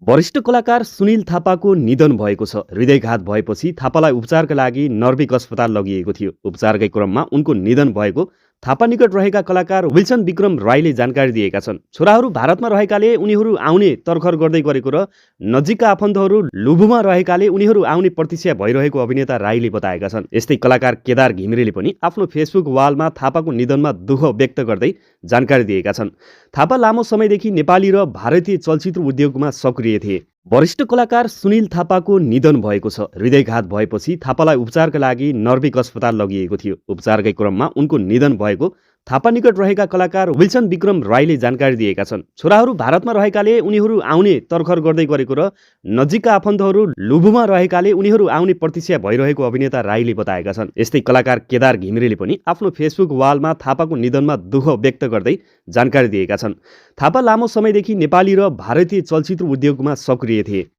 वरिष्ठ कलाकार सुनिल थापाको निधन भएको छ। हृदयघात भएपछि थापालाई उपचारका लागि नर्भिक अस्पताल लगिएको थियो। उपचारकै क्रममा उनको निधन भएको थापा निकट रहेका कलाकार विल्सन विक्रम राईले जानकारी दिएका छन्। छोराहरू भारतमा रहेकाले उनीहरू आउने तर्खर गर्दै गरेको र नजिकका आफन्तहरू लुभुमा रहेकाले उनीहरू आउने प्रतीक्षा भइरहेको अभिनेता राईले बताएका छन्। यस्तै कलाकार केदार घिमिरेले पनि आफ्नो फेसबुक वालमा थापाको निधनमा दुःख व्यक्त गर्दै जानकारी दिएका छन्। थापा लामो समयदेखि नेपाली र भारतीय चलचित्र उद्योगमा सक्रिय थिए। वरिष्ठ कलाकार सुनिल थापाको निधन भएको छ। हृदयघात भएपछि थापालाई उपचारका लागि नर्भिक अस्पताल लगिएको थियो। उपचारकै क्रममा उनको निधन भएको थापा निकट रहेका कलाकार विल्सन विक्रम राईले जानकारी दिएका छन्। छोराहरू भारतमा रहेकाले उनीहरू आउने तर्खर गर्दै गरेको र नजिकका आफन्तहरू लुभुमा रहेकाले उनीहरू आउने प्रतीक्षा भइरहेको अभिनेता राईले बताएका छन्। यस्तै कलाकार केदार घिमिरेले पनि आफ्नो फेसबुक वालमा थापाको निधनमा दुःख व्यक्त गर्दै जानकारी दिएका छन्। थापा लामो समयदेखि नेपाली र भारतीय चलचित्र उद्योगमा सक्रिय थिए।